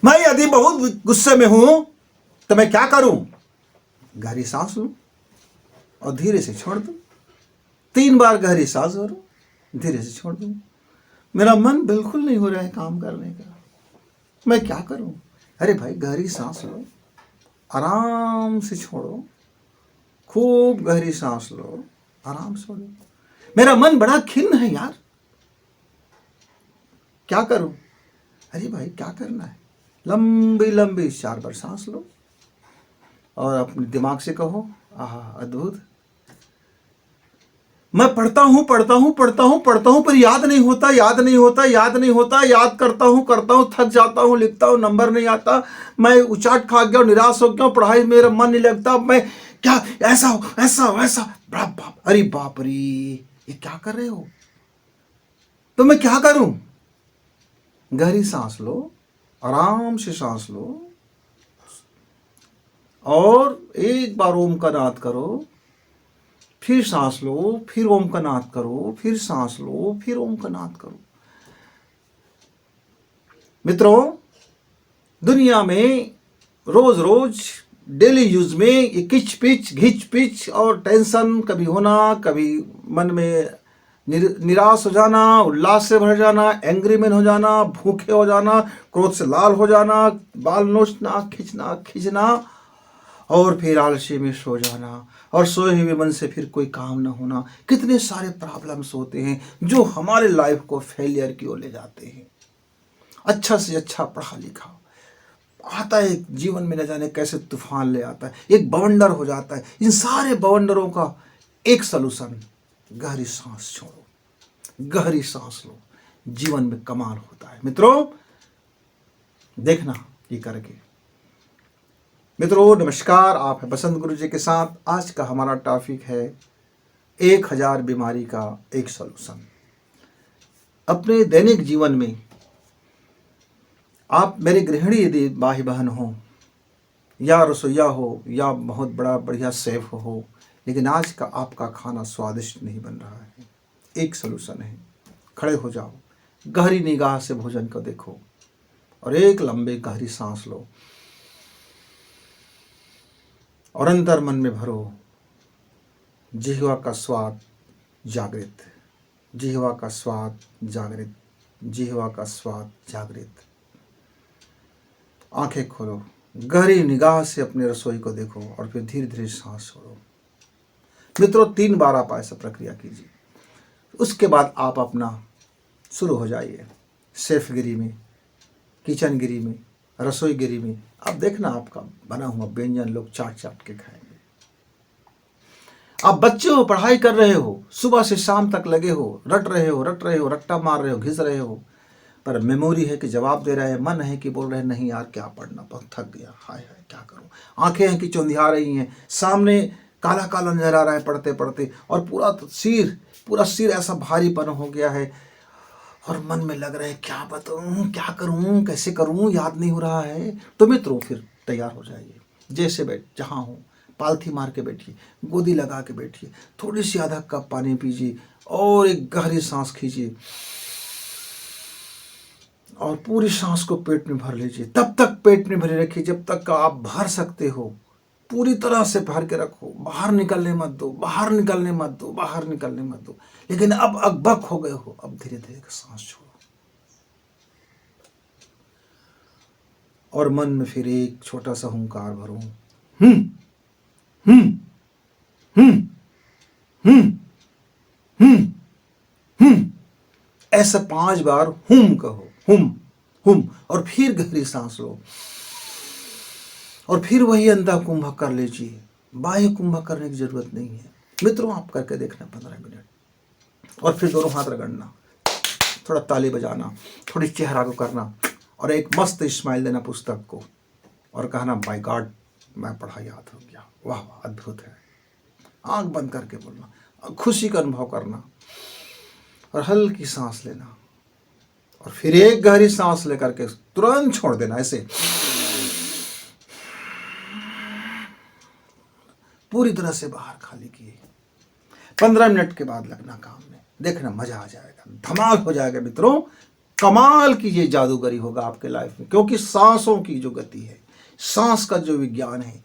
मैं यदि बहुत गुस्से में हूं तो मैं क्या करूं? गहरी सांस लूं और धीरे से छोड़ दूं। 3 बार गहरी सांस भरूं, धीरे से छोड़ दूं। मेरा मन बिल्कुल नहीं हो रहा है काम करने का, मैं क्या करूं? अरे भाई, गहरी सांस लो, आराम से छोड़ो, खूब गहरी सांस लो, आराम से छोड़ो। मेरा मन बड़ा खिन्न है यार, क्या करूं? अरे भाई, क्या करना है? लंबी लंबी 4 बार सांस लो और अपने दिमाग से कहो, आहा अद्भुत, मैं पढ़ता हूं पढ़ता हूं पढ़ता हूं पढ़ता हूं, पर याद नहीं होता, याद नहीं होता, याद नहीं होता, याद करता हूं, थक जाता हूं, लिखता हूं, नंबर नहीं आता, मैं उचाट खा गया, निराश हो गया, पढ़ाई मेरा मन नहीं लगता, मैं क्या ऐसा हो, ऐसा वैसा, बाप, अरे बाप रे, ये क्या कर रहे हो? तो मैं क्या करूं? गहरी सांस लो, आराम से सांस लो और एक बार ओम का नाद करो, फिर सांस लो, फिर ओम का नाद करो, फिर सांस लो, फिर ओम का नाद करो। मित्रों, दुनिया में रोज रोज डेली यूज में ये किच पिच घिच पिच और टेंशन, कभी होना, कभी मन में निराश हो जाना, उल्लास से भर जाना, एंग्री मैन हो जाना, भूखे हो जाना, क्रोध से लाल हो जाना, बाल नोचना, खींचना और फिर आलसी में सो जाना और सोए हुए मन से फिर कोई काम ना होना। कितने सारे प्रॉब्लम्स होते हैं जो हमारे लाइफ को फेलियर की ओर ले जाते हैं। अच्छा से अच्छा पढ़ा लिखा आता है जीवन में, न जाने कैसे तूफान ले आता है, एक बवंडर हो जाता है। इन सारे बवंडरों का एक सलूशन, गहरी सांस छोड़ो, गहरी सांस लो, जीवन में कमाल होता है। मित्रों, देखना ये करके। मित्रों नमस्कार, आप है बसंत गुरु जी के साथ। आज का हमारा टॉपिक है 1000 बीमारी का एक सलूशन। अपने दैनिक जीवन में आप मेरे गृहिणी यदि भाई बहन हो या रसोईया हो या बहुत बड़ा बढ़िया शेफ हो, लेकिन आज का आपका खाना स्वादिष्ट नहीं बन रहा है, एक सलूशन है। खड़े हो जाओ, गहरी निगाह से भोजन को देखो और एक लंबे गहरी सांस लो और अंतर मन में भरो जिह्वा का स्वाद जागृत, जिह्वा का स्वाद जागृत, जिह्वा का स्वाद जागृत। आंखें खोलो, गहरी निगाह से अपने रसोई को देखो और फिर धीरे धीरे सांस छोड़ो। मित्रों, 3 बार आप ऐसा प्रक्रिया कीजिए। उसके बाद आप अपना शुरू हो जाइए शेफगिरी में, किचनगिरी में, रसोईगिरी में। आप देखना आपका बना हुआ व्यंजन लोग चाट चाट के खाएंगे। आप बच्चे हो, पढ़ाई कर रहे हो, सुबह से शाम तक लगे हो, रट रहे हो, रट्टा मार रहे हो, घिस रहे हो, पर मेमोरी है कि जवाब दे रहे हैं, मन है कि बोल रहे हैं नहीं यार क्या पढ़ना, बहुत थक गया, हाय हाय क्या करूं। आंखें हैं कि चौंधिया रही हैं, सामने काला काला नजर आ रहा है पढ़ते पढ़ते, और पूरा सिर ऐसा भारीपन हो गया है और मन में लग रहा है क्या बताऊं, क्या करूं, कैसे करूं, याद नहीं हो रहा है। तो मित्रों, फिर तैयार हो जाइए, जैसे जहां हो पालथी मार के बैठिए, गोदी लगा के बैठिए, थोड़ी सी आधा कप पानी पीजिए और एक गहरी सांस खींचिए और पूरी सांस को पेट में भर लीजिए। तब तक पेट में भरे रखिए जब तक आप भर सकते हो, पूरी तरह से भर के रखो, बाहर निकलने मत दो, बाहर निकलने मत दो, बाहर निकलने मत दो। लेकिन अब अकबक हो गए हो, अब धीरे धीरे सांस छोड़ो और मन में फिर एक छोटा सा हुंकार भरो, हम्म हम्म हम्म हम्म हम्म हम्म, ऐसा 5 बार हुम कहो, हुम हुम, और फिर गहरी सांस लो और फिर वही अंधा कुंभक कर लीजिए। बाह्य कुंभक करने की जरूरत नहीं है। मित्रों, आप करके देखना 15 मिनट और फिर दोनों हाथ रगड़ना, थोड़ा ताली बजाना, थोड़ी चेहरा को करना और एक मस्त स्माइल देना पुस्तक को और कहना बाय गॉड मैं पढ़ा याद हो गया, वाह वाह अद्भुत है। आंख बंद करके बोलना, खुशी का अनुभव करना और हल्की सांस लेना और फिर एक गहरी सांस लेकर के तुरंत छोड़ देना। ऐसे पूरी तरह से बाहर खाली किए। 15 मिनट के बाद लगना काम में, देखना मजा आ जाएगा, धमाल हो जाएगा मित्रों। कमाल की ये जादूगरी होगा आपके लाइफ में, क्योंकि सांसों की जो गति है, सांस का जो विज्ञान है,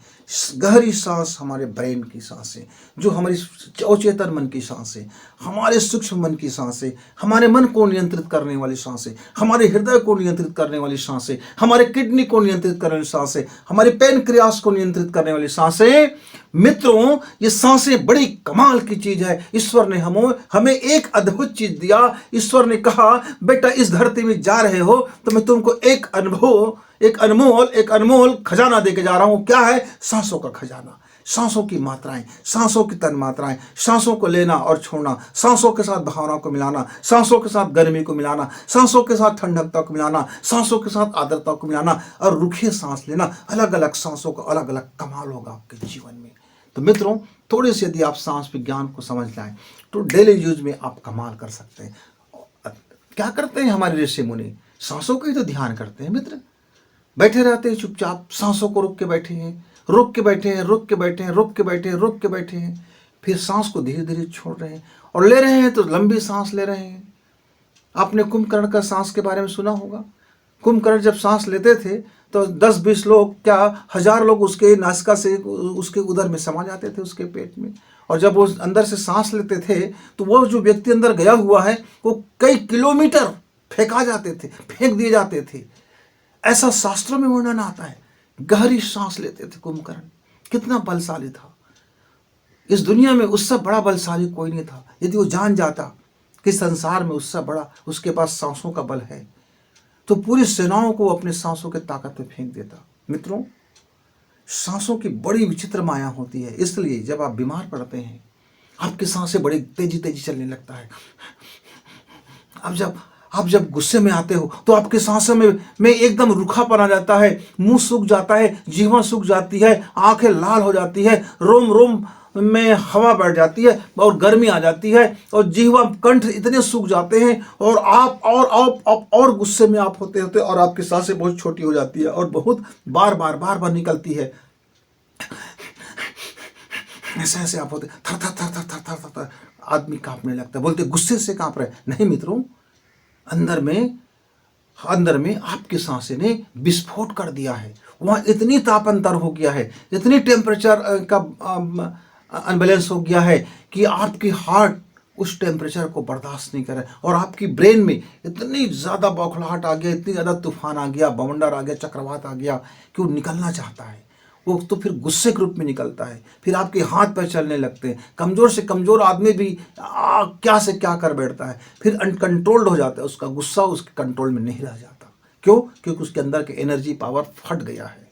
गहरी सांस हमारे ब्रेन की सांसें, जो हमारी अवचेतन मन की सांसें, हमारे सूक्ष्म मन की सांसें, हमारे मन को नियंत्रित करने वाली सांसें, हमारे हृदय को नियंत्रित करने वाली सांसें, हमारे किडनी को नियंत्रित करने वाली सांसें, हमारे पैनक्रियास को नियंत्रित करने वाली सांसें। मित्रों, ये सांसें बड़ी कमाल की चीज है। ईश्वर ने हमें एक अद्भुत चीज दिया। ईश्वर ने कहा, बेटा इस धरती में जा रहे हो तो मैं तुमको एक अनमोल खजाना देके जा रहा हूं। क्या है? सांसों का खजाना, सांसों की मात्राएं, सांसों की तन मात्राएं, सांसों को लेना और छोड़ना, सांसों के साथ भावनाओं को मिलाना, सांसों के साथ गर्मी को मिलाना, सांसों के साथ ठंडकता को मिलाना, सांसों के साथ आर्द्रता को मिलाना और रुखे सांस लेना। अलग अलग सांसों का अलग अलग कमाल होगा आपके जीवन में। तो मित्रों, थोड़ी सी यदि आप सांस विज्ञान को समझ लाएं तो डेली यूज में आप कमाल कर सकते हैं। क्या करते हैं हमारे ऋषि मुनि? सांसों का ही तो ध्यान करते हैं मित्र। बैठे रहते हैं चुपचाप, सांसों को रुक के बैठे हैं, रुक के बैठे हैं, रुक के बैठे हैं, रुक के बैठे हैं, रुक के बैठे हैं, फिर सांस को धीरे धीरे छोड़ रहे हैं और ले रहे हैं तो लंबी सांस ले रहे हैं। आपने कुंभकर्ण का सांस के बारे में सुना होगा। कुंभकर्ण जब सांस लेते थे तो 10-20 लोग, क्या 1000 लोग उसके नासिका से उसके उदर में समा जाते थे, उसके पेट में। और जब वो अंदर से सांस लेते थे तो वो जो व्यक्ति अंदर गया हुआ है वो कई किलोमीटर फेंक दिए जाते थे। ऐसा शास्त्रों में वर्णन आता है। गहरी सांस लेते थे कुंभकर्ण। कितना बलशाली था। इस दुनिया में उससे बड़ा बलशाली कोई नहीं था। यदि वो जान जाता कि संसार में उससे बड़ा उसके पास सांसों का बल है तो पूरी सेनाओं को अपने सांसों के ताकत में फेंक देता। मित्रों, सांसों की बड़ी विचित्र माया होती है। इसलिए जब आप बीमार पड़ते हैं आपकी सांसें बड़ी तेजी चलने लगता है। आप जब गुस्से में आते हो तो आपके सांसों में एकदम रूखापन आ जाता है, मुंह सूख जाता है, जीवा सूख जाती है, आंखें लाल हो जाती है, रोम रोम में हवा बैठ जाती है और गर्मी आ जाती है और जीवा कंठ इतने सूख जाते हैं और आप और गुस्से में आप होते और आपकी सांसें बहुत छोटी हो जाती है और बहुत बार बार निकलती है। ऐसे आप होते थर थर थर थर थर थर थर, आदमी कांपने लगता है। बोलते गुस्से से कांप रहे। नहीं मित्रों, अंदर में आपकी सांसें ने विस्फोट कर दिया है। वहां इतनी तापांतर हो गया है, इतनी टेम्परेचर का अनबैलेंस हो गया है कि आपकी हार्ट उस टेम्परेचर को बर्दाश्त नहीं कर रहा है और आपकी ब्रेन में इतनी ज़्यादा बौखलाहट आ गया, इतनी ज़्यादा तूफान आ गया, बवंडर आ गया, चक्रवात आ गया कि वो निकलना चाहता है। वो तो फिर गुस्से के रूप में निकलता है। फिर आपके हाथ पैर चलने लगते हैं। कमज़ोर से कमज़ोर आदमी भी क्या से क्या कर बैठता है। फिर अनकंट्रोल्ड हो जाता है। उसका गुस्सा उसके कंट्रोल में नहीं रह जाता। क्यों? क्योंकि उसके अंदर के एनर्जी पावर फट गया है।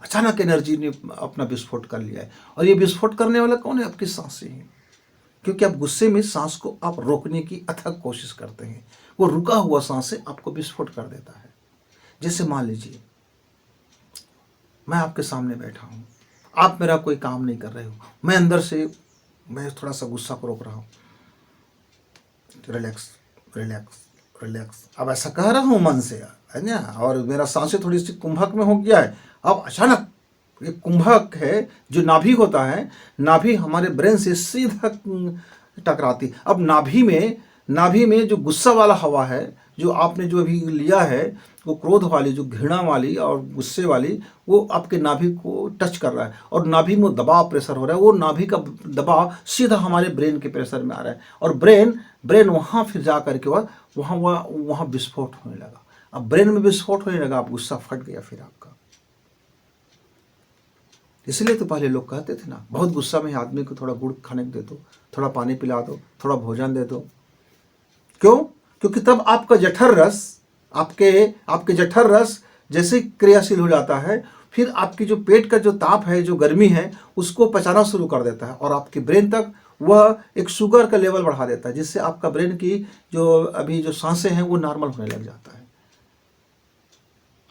अचानक एनर्जी ने अपना विस्फोट कर लिया है। और ये विस्फोट करने वाला कौन है? आपकी सांसें हैं। क्योंकि आप गुस्से में सांस को आप रोकने की अथक कोशिश करते हैं। वो रुका हुआ सांसें आपको विस्फोट कर देता है। जैसे मान लीजिए मैं आपके सामने बैठा हूँ, आप मेरा कोई काम नहीं कर रहे हो, मैं अंदर से मैं थोड़ा सा गुस्सा को रोक रहा हूँ, रिलैक्स रिलैक्स रिलैक्स, अब ऐसा कह रहा हूँ मन से, है ना, और मेरा सांसें थोड़ी सी कुंभक में हो गया है। अब अचानक ये कुंभक है जो नाभि होता है, नाभि हमारे ब्रेन से सीधा टकराती। अब नाभि में जो गुस्सा वाला हवा है, जो आपने जो अभी लिया है, वो क्रोध वाली, जो घृणा वाली और गुस्से वाली, वो आपके नाभि को टच कर रहा है और नाभि में दबाव प्रेशर हो रहा है। वो नाभि का दबाव सीधा हमारे ब्रेन के प्रेशर में आ रहा है और ब्रेन वहाँ फिर जा करके वहाँ विस्फोट होने लगा। अब ब्रेन में विस्फोट होने लगा, आप गुस्सा फट गया फिर आपका। इसलिए तो पहले लोग कहते थे ना, बहुत गुस्सा में आदमी को थोड़ा गुड़ खाने को दे दो, थोड़ा पानी पिला दो, थोड़ा भोजन दे दो। क्यों? क्योंकि तब आपका जठर रस, आपके जठर रस जैसे क्रियाशील हो जाता है, फिर आपकी जो पेट का जो ताप है, जो गर्मी है, उसको पचाना शुरू कर देता है और आपके ब्रेन तक वह एक शुगर का लेवल बढ़ा देता है, जिससे आपका ब्रेन की जो अभी जो सांसें हैं वो नॉर्मल होने लग जाता है।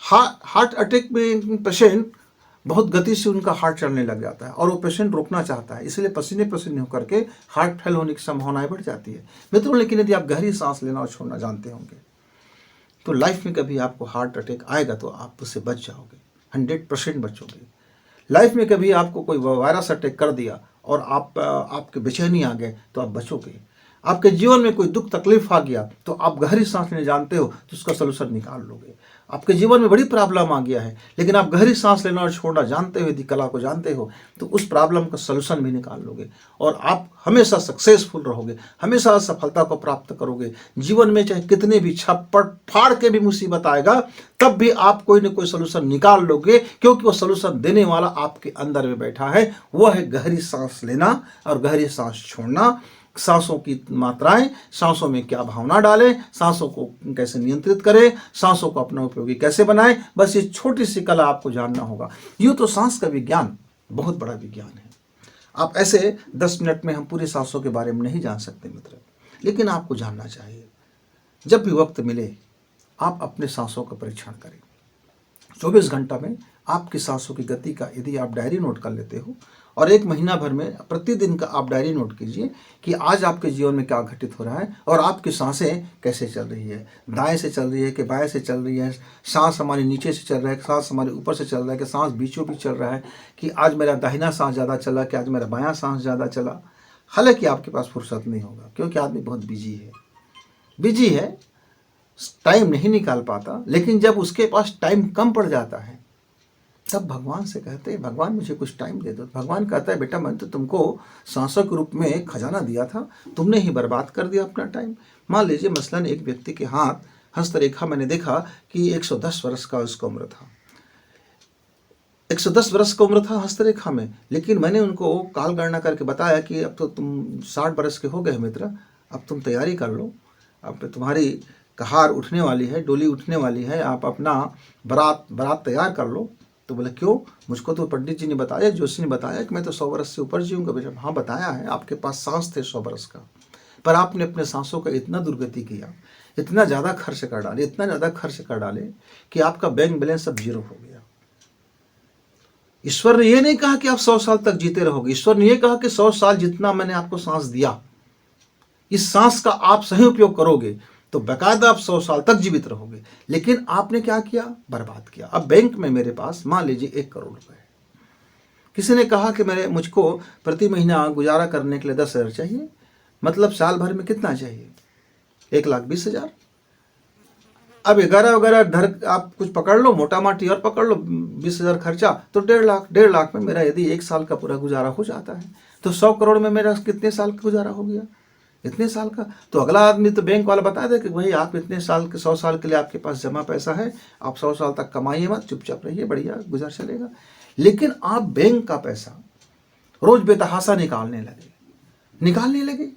हार्ट अटैक में पेशेंट बहुत गति से उनका हार्ट चलने लग जाता है और वो पेशेंट रोकना चाहता है, इसलिए पसीने होकर के हार्ट फेल होने की संभावनाएं बढ़ जाती है मित्रों। लेकिन यदि आप गहरी सांस लेना और छोड़ना जानते होंगे तो लाइफ में कभी आपको हार्ट अटैक आएगा तो आप उससे बच जाओगे, 100% बचोगे। लाइफ में कभी आपको कोई वायरस अटैक कर दिया और आपके बेचैनी आ गए तो आप बचोगे। आपके जीवन में कोई दुख तकलीफ आ गया तो आप गहरी सांस लेने जानते हो तो उसका सलूशन निकाल लोगे। आपके जीवन में बड़ी प्रॉब्लम आ गया है लेकिन आप गहरी सांस लेना और छोड़ना जानते हो, यदि कला को जानते हो तो उस प्रॉब्लम का सलूशन भी निकाल लोगे और आप हमेशा सक्सेसफुल रहोगे, हमेशा सफलता को प्राप्त करोगे। जीवन में चाहे कितने भी छप्पड़ फाड़ के भी मुसीबत आएगा तब भी आप कोई ना कोई सलूशन निकाल लोगे, क्योंकि वो सलूशन देने वाला आपके अंदर में बैठा है। वह है गहरी सांस लेना और गहरी सांस छोड़ना, सांसों की मात्राएं, सांसों में क्या भावना डालें, सांसों को कैसे नियंत्रित करें, सांसों को अपना उपयोगी कैसे बनाएं। बस ये छोटी सी कला आपको जानना होगा। यूँ तो सांस का विज्ञान बहुत बड़ा विज्ञान है। आप ऐसे 10 मिनट में हम पूरी सांसों के बारे में नहीं जान सकते मित्र, लेकिन आपको जानना चाहिए। जब भी वक्त मिले आप अपने सांसों का परीक्षण करें। 24 घंटा में आपकी सांसों की गति का यदि आप डायरी नोट कर लेते हो और 1 महीना भर में प्रतिदिन का आप डायरी नोट कीजिए कि आज आपके जीवन में क्या घटित हो रहा है और आपकी सांसें कैसे चल रही है, दाएं से चल रही है कि बाएं से चल रही है, सांस हमारे नीचे से चल रहा है, सांस हमारे ऊपर से चल रहा है कि सांस बीचों बीच चल रहा है, कि आज मेरा दाहिना सांस ज़्यादा चला कि आज मेरा बायां सांस ज़्यादा चला। हालांकि आपके पास फुर्सत नहीं होगा क्योंकि आदमी बहुत बिजी है, टाइम नहीं निकाल पाता। लेकिन जब उसके पास टाइम कम पड़ जाता है तब भगवान से कहते हैं, भगवान मुझे कुछ टाइम दे दो। भगवान कहता है, बेटा मैंने तो तुमको सांसों के रूप में खजाना दिया था, तुमने ही बर्बाद कर दिया अपना टाइम। मान लीजिए मसलन एक व्यक्ति के हाथ हस्तरेखा मैंने देखा कि 110 वर्ष का उसका उम्र था, 110 वर्ष का उम्र था हस्तरेखा में, लेकिन मैंने उनको काल गणना करके बताया कि अब तो तुम 60 वर्ष के हो गए मित्र, अब तुम तैयारी कर लो, अब तुम्हारी कहार उठने वाली है, डोली उठने वाली है, आप अपना बारात तैयार कर लो। तो बोले क्यों? मुझको तो पंडित जी ने बताया, जोशी ने बताया कि मैं तो 100 वर्ष से ऊपर जीऊँगा। बेटा हाँ बताया है, आपके पास सांस थे 100 वर्ष का, पर आपने अपने सांसों का इतना दुर्गति किया, इतना ज़्यादा खर्च कर डाले कि आपका बैंक बैलेंस अब जीरो हो गया। ईश्वर ने यह नहीं कहा कि आप 100 साल तक जीते रहोगे, ईश्वर ने यह कहा कि 100 साल जितना मैंने आपको सांस दिया, इस सांस का आप सही उपयोग करोगे तो बाकायदा आप 100 साल तक जीवित रहोगे। लेकिन आपने क्या किया? बर्बाद किया। अब बैंक में मेरे पास मान लीजिए 1 करोड़ रुपए, किसी ने कहा कि मुझको प्रति महीना गुजारा करने के लिए 10,000 चाहिए, मतलब साल भर में कितना चाहिए? 1,20,000। अब 11 धर आप कुछ पकड़ लो, मोटा माटी और पकड़ लो, 20,000 खर्चा तो 1.5 लाख में मेरा यदि 1 साल का पूरा गुजारा हो जाता है तो 100 करोड़ में मेरा कितने साल का गुजारा हो गया? इतने साल का। तो अगला आदमी तो बैंक वाला बता दे कि भाई आप इतने साल के 100 साल के लिए आपके पास जमा पैसा है, आप 100 साल तक कमाइए मत, चुपचाप रहिए, बढ़िया गुजर चलेगा। लेकिन आप बैंक का पैसा रोज बेतहाशा निकालने लगे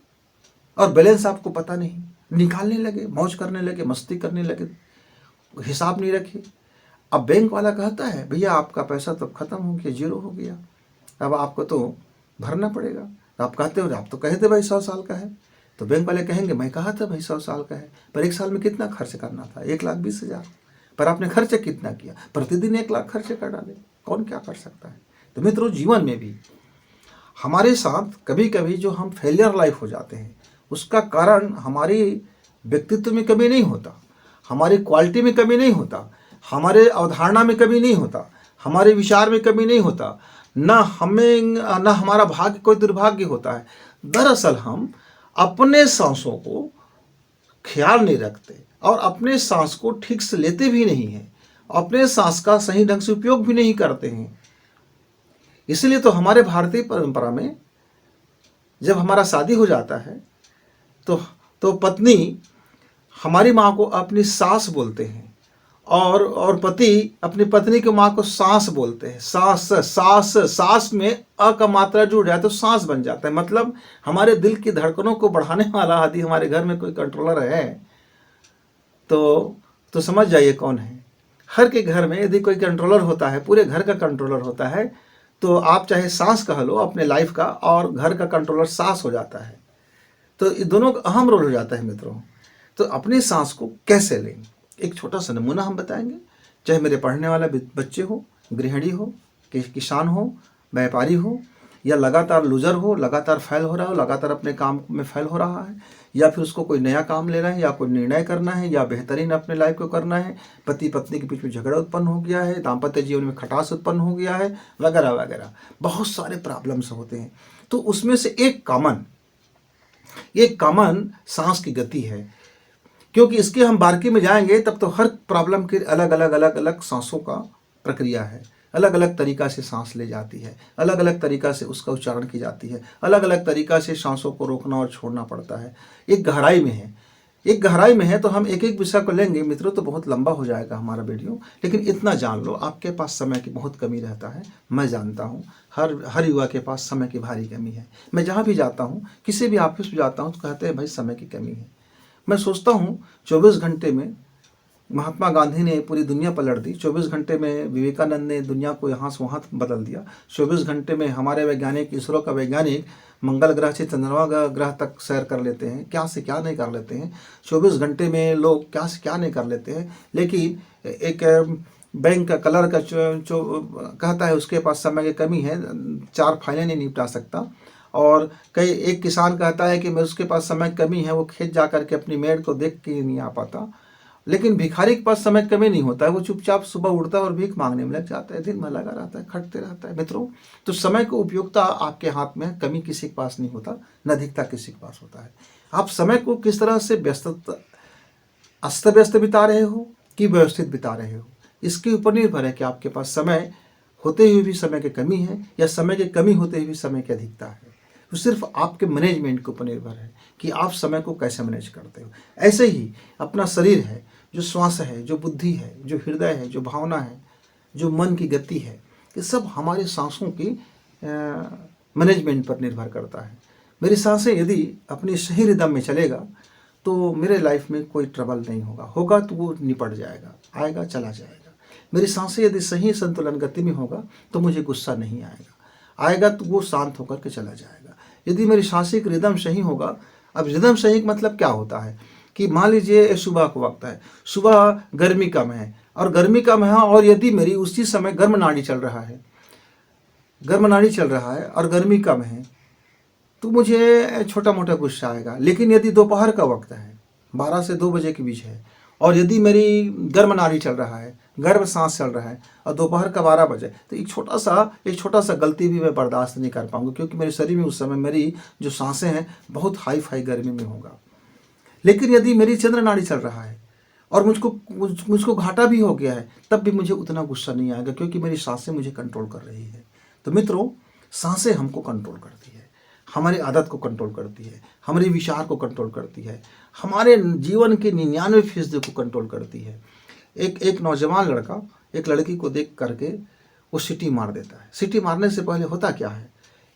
और बैलेंस आपको पता नहीं, निकालने लगे, मौज करने लगे, मस्ती करने लगे, हिसाब नहीं रखे। अब बैंक वाला कहता है भैया आपका पैसा तो खत्म हो गया, जीरो हो गया, अब आपको तो भरना पड़ेगा। तो आप कहते हो आप तो कहे थे भाई 100 साल का है, तो बैंक वाले कहेंगे मैं कहा था भाई 100 साल का है, पर 1 साल में कितना खर्च करना था? 1,20,000, पर आपने खर्च कितना किया? प्रतिदिन 1 लाख खर्च कर डाले, कौन क्या कर सकता है? तो मित्रों जीवन में भी हमारे साथ कभी कभी जो हम फेलियर लाइफ हो जाते हैं उसका कारण हमारी व्यक्तित्व में कमी नहीं होता, हमारी क्वालिटी में कमी नहीं होता, हमारे अवधारणा में कमी नहीं होता, हमारे विचार में कमी नहीं होता, न हमारा भाग्य कोई दुर्भाग्य होता है। दरअसल हम अपने सांसों को ख्याल नहीं रखते और अपने सांस को ठीक से लेते भी नहीं हैं, अपने सांस का सही ढंग से उपयोग भी नहीं करते हैं। इसलिए तो हमारे भारतीय परंपरा में जब हमारा शादी हो जाता है तो पत्नी हमारी माँ को अपनी सास बोलते हैं और पति अपनी पत्नी की माँ को सांस बोलते हैं। सांस में अ का मात्रा जुड़ जाए तो सांस बन जाता है। मतलब हमारे दिल की धड़कनों को बढ़ाने वाला यदि हमारे घर में कोई कंट्रोलर है तो समझ जाइए कौन है। हर के घर में यदि कोई कंट्रोलर होता है, पूरे घर का कंट्रोलर होता है, तो आप चाहे सांस कह लो अपने लाइफ का, और घर का कंट्रोलर सांस हो जाता है। तो ये दोनों का अहम रोल हो जाता है मित्रों। तो अपनी सांस को कैसे लें, एक छोटा सा नमूना हम बताएंगे। चाहे मेरे पढ़ने वाला बच्चे हो, गृहिणी हो, किसान हो, व्यापारी हो, या लगातार लूजर हो, लगातार फेल हो रहा हो, लगातार अपने काम में फेल हो रहा है, या फिर उसको कोई नया काम लेना है, या कोई निर्णय करना है, या बेहतरीन अपने लाइफ को करना है, पति पत्नी के बीच में झगड़ा उत्पन्न हो गया है, दाम्पत्य जीवन में खटास उत्पन्न हो गया है, वगैरह वगैरह बहुत सारे प्रॉब्लम्स होते हैं। तो उसमें से एक ये कॉमन सांस की गति है, क्योंकि इसके हम बारीकी में जाएंगे तब तो हर प्रॉब्लम के अलग अलग सांसों का प्रक्रिया है। अलग अलग तरीका से सांस ले जाती है, अलग अलग तरीका से उसका उच्चारण की जाती है, अलग अलग तरीका से सांसों को रोकना और छोड़ना पड़ता है। एक गहराई में है, एक गहराई में है। तो हम एक एक विषय को लेंगे मित्रों तो बहुत लंबा हो जाएगा हमारा वीडियो, लेकिन इतना जान लो आपके पास समय की बहुत कमी रहता है। मैं जानता हूँ हर युवा के पास समय की भारी कमी है। मैं जहाँ भी जाता हूँ, किसी भी ऑफिस में जाता हूँ तो कहते हैं भाई समय की कमी है। मैं सोचता हूँ 24 घंटे में महात्मा गांधी ने पूरी दुनिया पलट दी, 24 घंटे में विवेकानंद ने दुनिया को यहाँ से वहाँ बदल दिया, 24 घंटे में हमारे वैज्ञानिक, इसरो का वैज्ञानिक मंगल ग्रह से चंद्रमा ग्रह तक सैर कर लेते हैं, क्या से क्या नहीं कर लेते हैं। 24 घंटे में लोग क्या से क्या नहीं कर लेते हैं। लेकिन एक बैंक का कलर का जो कहता है उसके पास समय की कमी है, 4 फाइलें नहीं निपटा सकता। और कई एक किसान कहता है कि मैं उसके पास समय कमी है, वो खेत जा कर के अपनी मेड़ को देख के नहीं आ पाता। लेकिन भिखारी के पास समय कमी नहीं होता है, वो चुपचाप सुबह उठता है और भीख मांगने में लग जाता है, दिन भर लगा रहता है, खटते रहता है। मित्रों, तो समय को उपयोगिता आपके हाथ में है, कमी किसी के पास नहीं होता, न अधिकता किसी के पास होता है। आप समय को किस तरह से अस्त व्यस्त बिता रहे हो कि व्यवस्थित बिता रहे हो, इसके ऊपर निर्भर है कि आपके पास समय होते हुए भी समय की कमी है या समय की कमी होते हुए भी समय की अधिकता है। तो सिर्फ आपके मैनेजमेंट के ऊपर निर्भर है कि आप समय को कैसे मैनेज करते हो। ऐसे ही अपना शरीर है, जो श्वास है, जो बुद्धि है, जो हृदय है, जो भावना है, जो मन की गति है, ये सब हमारे सांसों की मैनेजमेंट पर निर्भर करता है। मेरी सांसें यदि अपनी सही रिदम में चलेगा तो मेरे लाइफ में कोई ट्रबल नहीं होगा तो वो निपट जाएगा, आएगा चला जाएगा। मेरी सांसें यदि सही संतुलन गति में होगा तो मुझे गुस्सा नहीं आएगा तो वो शांत होकर के चला जाएगा। यदि मेरी सांसें का रिदम सही होगा, अब रिदम सही का मतलब क्या होता है कि मान लीजिए सुबह का वक्त है, सुबह गर्मी कम है और यदि मेरी उसी समय गर्म नाड़ी चल रहा है और गर्मी कम है तो मुझे छोटा मोटा गुस्सा आएगा। लेकिन यदि दोपहर का वक्त है, 12 से 2 बजे के बीच है, और यदि मेरी गर्म नाड़ी चल रहा है, गर्म सांस चल रहा है और दोपहर का 12 बजे, तो एक छोटा सा गलती भी मैं बर्दाश्त नहीं कर पाऊंगा, क्योंकि मेरे शरीर में उस समय मेरी जो सांसें हैं बहुत हाई फाई गर्मी में होगा। लेकिन यदि मेरी चंद्र नाड़ी चल रहा है और मुझको घाटा भी हो गया है, तब भी मुझे उतना गुस्सा नहीं आएगा, क्योंकि मेरी सांसें मुझे कंट्रोल कर रही है। तो मित्रों, सांसें हमको कंट्रोल करती है, हमारी आदत को कंट्रोल करती है, हमारे विचार को कंट्रोल करती है, हमारे जीवन के 99% को कंट्रोल करती है। एक नौजवान लड़का एक लड़की को देख करके वो सीटी मार देता है। सीटी मारने से पहले होता क्या है,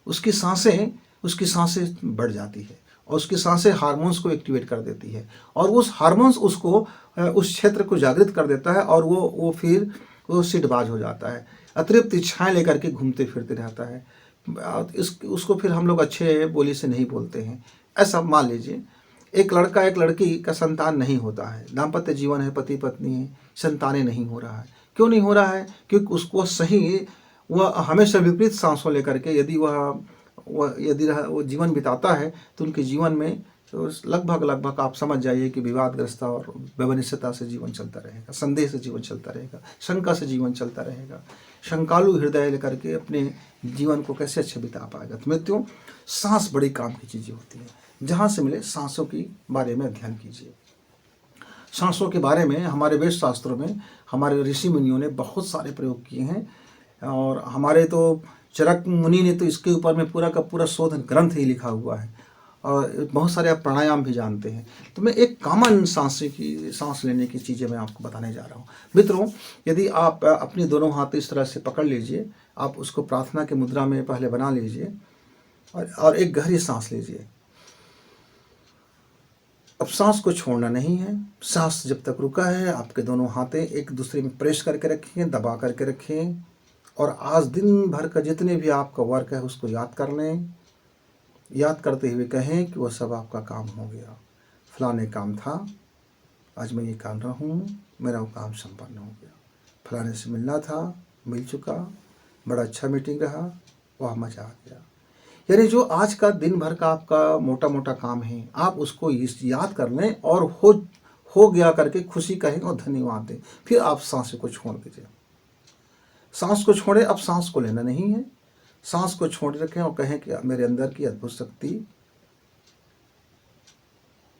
उसकी सांसें बढ़ जाती है और उसकी सांसें हार्मोन्स को एक्टिवेट कर देती है, और उस हार्मोन्स उसको उस क्षेत्र को जागृत कर देता है, और वो फिर वो सीटबाज हो जाता है, अतिरिक्त इच्छाएं लेकर के घूमते फिरते रहता है। उसको फिर हम लोग अच्छे बोली से नहीं बोलते हैं। ऐसा मान लीजिए एक लड़का एक लड़की का संतान नहीं होता है, दाम्पत्य जीवन है, पति पत्नी है, संतानें नहीं हो रहा है। क्यों नहीं हो रहा है? क्योंकि उसको सही वह हमेशा विपरीत सांसों लेकर के यदि वो जीवन बिताता है तो उनके जीवन में तो लगभग आप समझ जाइए कि विवादग्रस्त और वैमनस्यता से जीवन चलता रहेगा, संदेह से जीवन चलता रहेगा, शंका से जीवन चलता रहेगा। शंकालु हृदय लेकर के अपने जीवन को कैसे अच्छे बिता पाएगा? तो मित्रों, सांस बड़ी काम की चीज़ें होती हैं। जहाँ से मिले सांसों के बारे में अध्ययन कीजिए। सांसों के बारे में हमारे वेद शास्त्रों में हमारे ऋषि मुनियों ने बहुत सारे प्रयोग किए हैं, और हमारे तो चरक मुनि ने तो इसके ऊपर में पूरा का पूरा शोध ग्रंथ ही लिखा हुआ है, और बहुत सारे आप प्राणायाम भी जानते हैं। तो मैं एक कॉमन सांस लेने की चीज़ें मैं आपको बताने जा रहा हूँ। मित्रों, यदि आप अपनी दोनों हाथ इस तरह से पकड़ लीजिए, आप उसको प्रार्थना के मुद्रा में पहले बना लीजिए और एक गहरी सांस लीजिए। अब सांस को छोड़ना नहीं है। सांस जब तक रुका है, आपके दोनों हाथें एक दूसरे में प्रेस करके रखें, दबा करके रखें, और आज दिन भर का जितने भी आपका वर्क है उसको याद कर लें। याद करते हुए कहें कि वह सब आपका काम हो गया, फलाने काम था, आज मैं ये काम रहा हूँ, मेरा वो काम संपन्न हो गया, फलाने से मिलना था, मिल चुका, बड़ा अच्छा मीटिंग रहा, वह मज़ा आ गया। यानी जो आज का दिन भर का आपका मोटा मोटा काम है, आप उसको याद कर लें और हो गया करके खुशी कहें और धन्यवाद दें। फिर आप सांस को छोड़ दीजिए। सांस को छोड़ें, अब सांस को लेना नहीं है, सांस को छोड़ रखें और कहें कि मेरे अंदर की अद्भुत शक्ति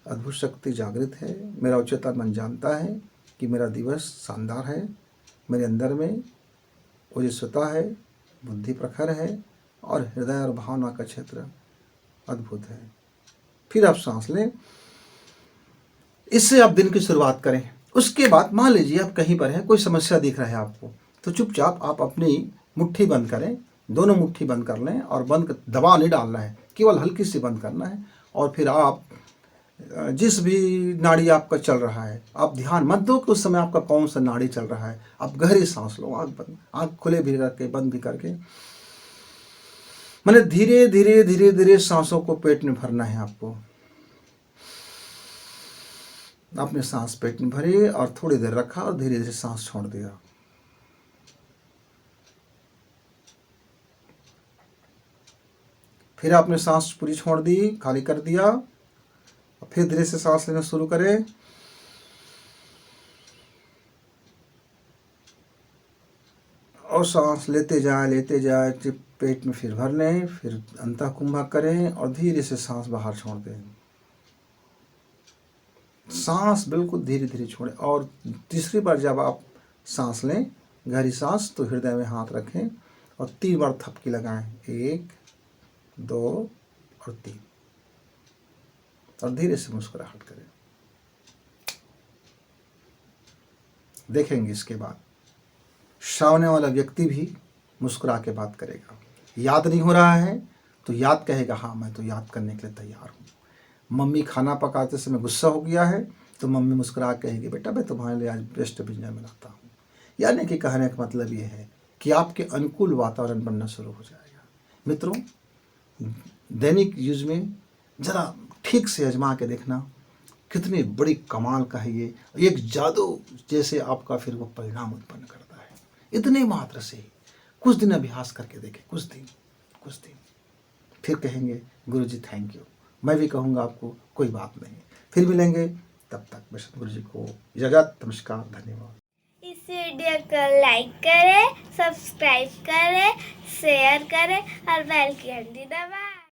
अद्भुत शक्ति जागृत है। मेरा उच्चतर मन जानता है कि मेरा दिवस शानदार है। मेरे अंदर में ओजस्वता है, बुद्धि प्रखर है और हृदय और भावना का क्षेत्र अद्भुत है। फिर आप सांस लें, इससे आप दिन की शुरुआत करें। उसके बाद मान लीजिए आप कहीं पर हैं, कोई समस्या दिख रहा है आपको, तो चुपचाप आप अपनी मुट्ठी बंद करें, दोनों मुट्ठी बंद कर लें और दबाव नहीं डालना है, केवल हल्की सी बंद करना है। और फिर आप जिस भी नाड़ी आपका चल रहा है, आप ध्यान मत दो कि उस समय आपका कौन सा नाड़ी चल रहा है। आप गहरी सांस लो, आँख खुले भी करके, बंद भी करके, मैंने धीरे धीरे धीरे धीरे सांसों को पेट में भरना है आपको। आपने सांस पेट में भरी और थोड़ी देर रखा और धीरे धीरे सांस छोड़ दिया। फिर आपने सांस पूरी छोड़ दी, खाली कर दिया, फिर धीरे से सांस लेना शुरू करें। और सांस लेते जाए, पेट में फिर भर लें, फिर अंतः कुंभक करें और धीरे से सांस बाहर छोड़ दें। सांस बिल्कुल धीरे धीरे छोड़ें। और तीसरी बार जब आप सांस लें, गहरी सांस, तो हृदय में हाथ रखें और 3 बार थपकी लगाएं, 1, 2 और 3, और धीरे से मुस्कुराहट करें। देखेंगे इसके बाद सामने वाला व्यक्ति भी मुस्कुरा के बात करेगा। याद नहीं हो रहा है तो याद कहेगा, हाँ मैं तो याद करने के लिए तैयार हूँ। मम्मी खाना पकाते समय गुस्सा हो गया है तो मम्मी मुस्कुरा कहेगी, बेटा मैं तुम्हारे लिए आज बेस्ट व्यंजन बनाता हूँ। यानी कि कहने का मतलब ये है कि आपके अनुकूल वातावरण बनना शुरू हो जाएगा। मित्रों, दैनिक यूज में ज़रा ठीक से आजमा के देखना, कितनी बड़ी कमाल का है ये। एक जादू जैसे आपका फिर वो परिणाम उत्पन्न करता है। इतने मात्र से कुछ दिन अभ्यास करके देखें, कुछ दिन, फिर कहेंगे गुरुजी थैंक यू। मैं भी कहूँगा आपको कोई बात नहीं। फिर मिलेंगे, तब तक बस गुरुजी को इजाज़त। नमस्कार, धन्यवाद। इस वीडियो को लाइक करें, सब्सक्राइब करें, शेयर करें और बेल की घंटी दबाएं।